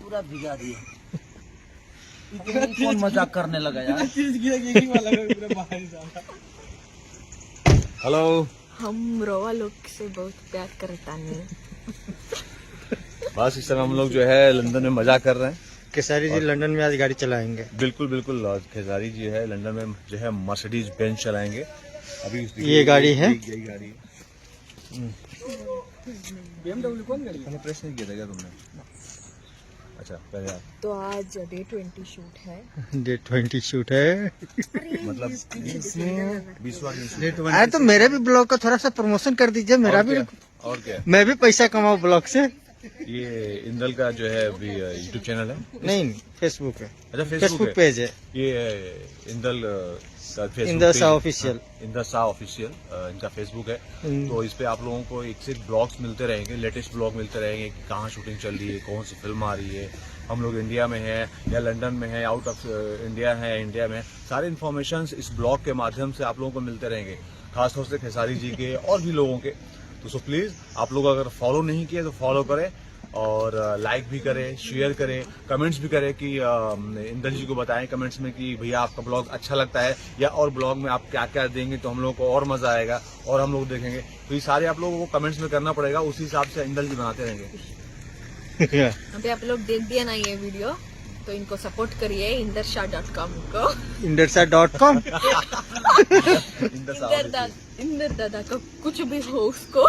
पूरा भिगा दिया। इतनी कौन मजाक करने लगा यार। हेलो, हम रोवा लोग से बहुत प्यार करता नहीं। बस इस समय हम लोग जो है लंदन में मजा कर रहे हैं। केसारी जी लंदन में आज गाड़ी चलाएंगे। बिल्कुल बिल्कुल, खेसारी जी है लंदन में जो है मर्सिडीज बेंज चलाएंगे। अभी ये गाड़ी है? यही गाड़ी है। BMW कौन गाड़ी? मैंने प्रेस नहीं किया था क्या तुमने? अच्छा पहले आप तो आज डे 20 शूट है। डे 20 शूट है। मतलब 20वां अरे तो मेरे भी ब्लॉग का थोड़ा सा प्रमोशन कर दीजिए, मेरा भी। और क्या, मैं भी पैसा कमाऊँ ब्लॉग से। ये इंदल का जो है अभी यूट्यूब चैनल है। नहीं, फेसबुक है। अच्छा फेसबुक पेज है। ये इंदल इंदल शाह ऑफिशियल। इंदल शाह ऑफिशियल इनका फेसबुक है। तो इस पे आप लोगों को एक से एक ब्लॉग्स मिलते रहेंगे, लेटेस्ट ब्लॉग मिलते रहेंगे कि कहाँ शूटिंग चल रही है, कौन सी फिल्म आ रही है, हम लोग इंडिया में हैं या लंदन में हैं, आउट ऑफ इंडिया है, इंडिया में। सारे इन्फॉर्मेशन इस ब्लॉग के माध्यम से आप लोगों को मिलते रहेंगे, खासतौर से खेसारी जी के और भी लोगों के। तो सो प्लीज आप लोग अगर फॉलो नहीं किए तो फॉलो करें और लाइक भी करें, शेयर करें, कमेंट्स भी करें कि इंदल जी को बताएं कमेंट्स में कि भैया आपका ब्लॉग अच्छा लगता है या और ब्लॉग में आप क्या क्या देंगे तो हम लोगों को और मजा आएगा और हम लोग देखेंगे। तो ये सारे आप लोगों को कमेंट्स में करना पड़ेगा, उसी हिसाब से इंदल जी बनाते रहेंगे। अभी आप लोग देख दिया ना ये वीडियो, तो इनको सपोर्ट करिए इंदरशाह.com को। इंदरशाह.com। इंदर दादा का कुछ भी हो उसको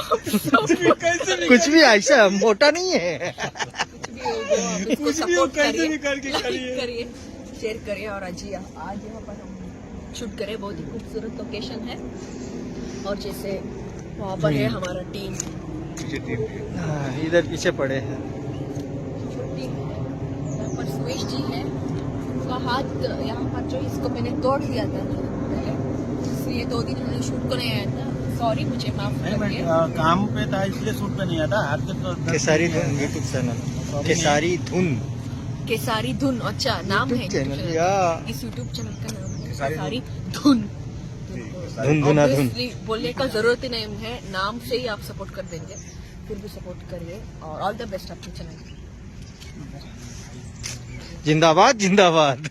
कुछ भी ऐसा मोटा नहीं है। कुछ भी हो आप उसको सपोर्ट करिए, शेयर करिए। और आज यहाँ पर हम शूट करें, बहुत ही खूबसूरत लोकेशन है। और जैसे वहाँ पर है हमारा टीम, इधर पीछे पड़े हैं। यहाँ पर सुरेश जी है, उनका हाथ यहाँ पर जो इसको मैंने तोड़ दिया था, इसलिए 2 दिन मैंने शूट को नहीं आया था। सॉरी, मुझे माफ करिए। काम पे था इसलिए शूट पे नहीं आता। हाथ के तो केसारी धुन यूट्यूब चैनल। केसारी धुन। केसारी धुन, अच्छा नाम है चैनल या इस यूट्यूब चैनल का नाम है केसारी धुन। धुन धुना धुन। Obviously बोलने का जरूरत ही नहीं है, नाम से ही आप सपोर्ट कर देंगे। फिर भी सपोर्ट करिए और ऑल द बेस्ट आपके चैनल। जिंदाबाद जिंदाबाद।